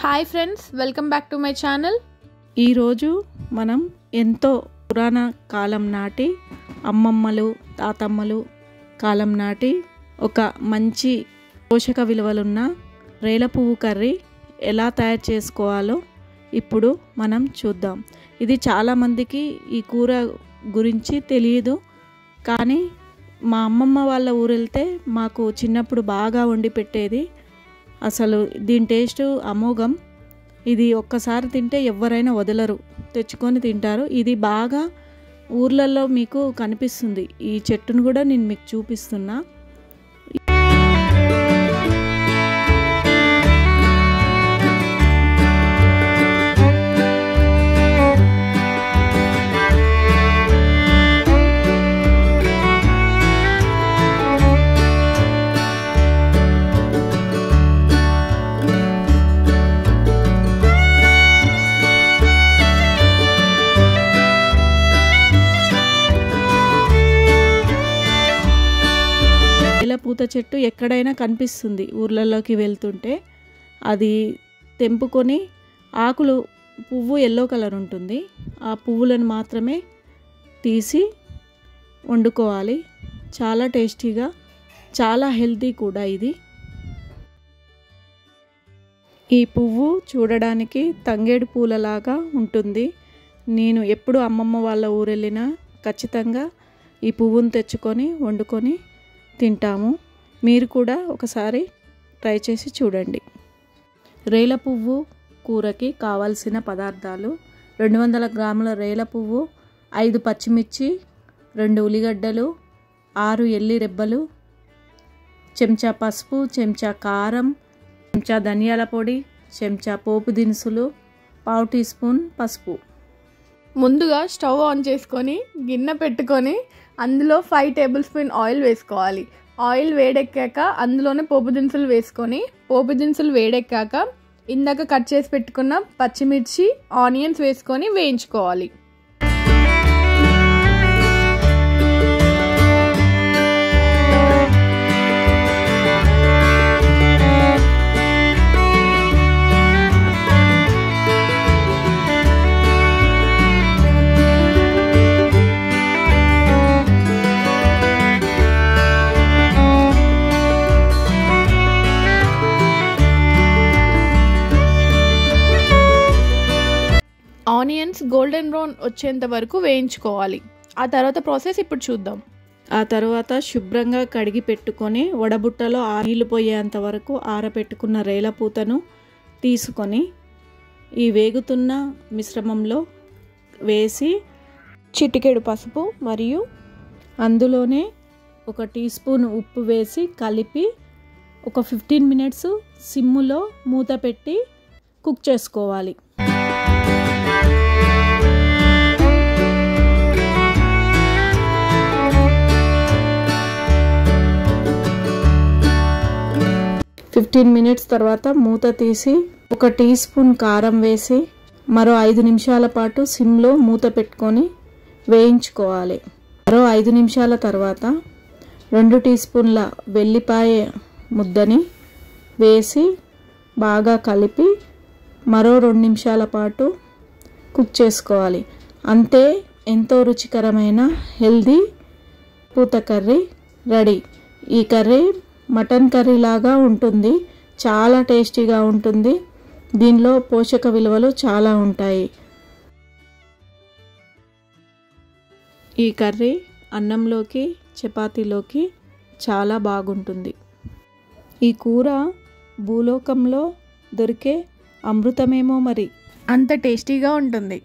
Hi friends, welcome back to my channel. ఈరోజు మనం ఎంతో పురాణ కాలం నాటి అమ్మమ్మలు తాతమ్మలు కాలం నాటి ఒక మంచి పోషక విలువలున్న రేల పువ్వు కర్రీ ఎలా తయారు చేసుకోవాలో ఇప్పుడు మనం చూద్దాం. ఇది చాలామందికి ఈ కూర గురించి తెలియదు, కానీ మా అమ్మమ్మ వాళ్ళ ఊరు వెళ్తే మాకు చిన్నప్పుడు బాగా వండి పెట్టేది. అసలు దీని టేస్ట్ అమోఘం. ఇది ఒక్కసారి తింటే ఎవరైనా వదలరు, తెచ్చుకొని తింటారు. ఇది బాగా ఊర్లలో మీకు కనిపిస్తుంది. ఈ చెట్టును కూడా నేను మీకు చూపిస్తున్నా. పూత చెట్టు ఎక్కడైనా కనిపిస్తుంది ఊర్లలోకి వెళ్తుంటే. అది తెంపుకొని ఆకులు పువ్వు ఎల్లో కలర్ ఉంటుంది, ఆ పువ్వులను మాత్రమే తీసి వండుకోవాలి. చాలా టేస్టీగా, చాలా హెల్తీ కూడా ఇది. ఈ పువ్వు చూడడానికి తంగేడు పూలలాగా ఉంటుంది. నేను ఎప్పుడు అమ్మమ్మ వాళ్ళ ఊరు వెళ్ళినా ఖచ్చితంగా ఈ పువ్వును తెచ్చుకొని వండుకొని తింటాము. మీరు కూడా ఒకసారి ట్రై చేసి చూడండి. రేల పువ్వు కూరకి కావాల్సిన పదార్థాలు: 200 గ్రాముల రేల పువ్వు, 5 పచ్చిమిర్చి, 2 ఉల్లిగడ్డలు, 6 ఎల్లి రెబ్బలు, చెంచా పసుపు, చెంచా కారం, చెంచా ధనియాల పొడి, చెంచా పోపు దినుసులు, 1/2 టీ స్పూన్ పసుపు. ముందుగా స్టవ్ ఆన్ చేసుకొని గిన్నె పెట్టుకొని అందులో 5 టేబుల్ స్పూన్ ఆయిల్ వేసుకోవాలి. ఆయిల్ వేడెక్కాక అందులోనే పోపు దినుసులు వేసుకొని, పోపు దినుసులు వేడెక్కాక ఇందాక కట్ చేసి పెట్టుకున్న పచ్చిమిర్చి, ఆనియన్స్ వేసుకొని వేయించుకోవాలి. ఆనియన్స్ గోల్డెన్ బ్రౌన్ వచ్చేంత వరకు వేయించుకోవాలి. ఆ తర్వాత ప్రాసెస్ ఇప్పుడు చూద్దాం. ఆ తర్వాత శుభ్రంగా కడిగి పెట్టుకొని వడబుట్టలో నీళ్లు పోయేంత వరకు ఆరబెట్టుకున్న రేల పూతను తీసుకొని ఈ వేగుతున్న మిశ్రమంలో వేసి చిటికెడు పసుపు మరియు అందులోనే 1 టీ స్పూన్ ఉప్పు వేసి కలిపి ఒక 15 మినిట్స్ సిమ్ములో మూత పెట్టి కుక్ చేసుకోవాలి. మినిట్స్ తర్వాత మూత తీసి 1 టీ స్పూన్ కారం వేసి మరో 5 నిమిషాల పాటు సిమ్లో మూత పెట్టుకొని వేయించుకోవాలి. మరో 5 నిమిషాల తర్వాత 2 టీ స్పూన్ల వెల్లిపాయ ముద్దని వేసి బాగా కలిపి మరో 2 నిమిషాల పాటు కుక్ చేసుకోవాలి. అంతే, ఎంతో రుచికరమైన హెల్దీ పూత కర్రీ రెడీ. ఈ కర్రీ మటన్ కర్రీ లాగా ఉంటుంది, చాలా టేస్టీగా ఉంటుంది. దీనిలో పోషక విలువలు చాలా ఉంటాయి. ఈ కర్రీ అన్నంలోకి, చపాతీలోకి చాలా బాగుంటుంది. ఈ కూర భూలోకంలో దొరికే అమృతమేమో మరి, అంత టేస్టీగా ఉంటుంది.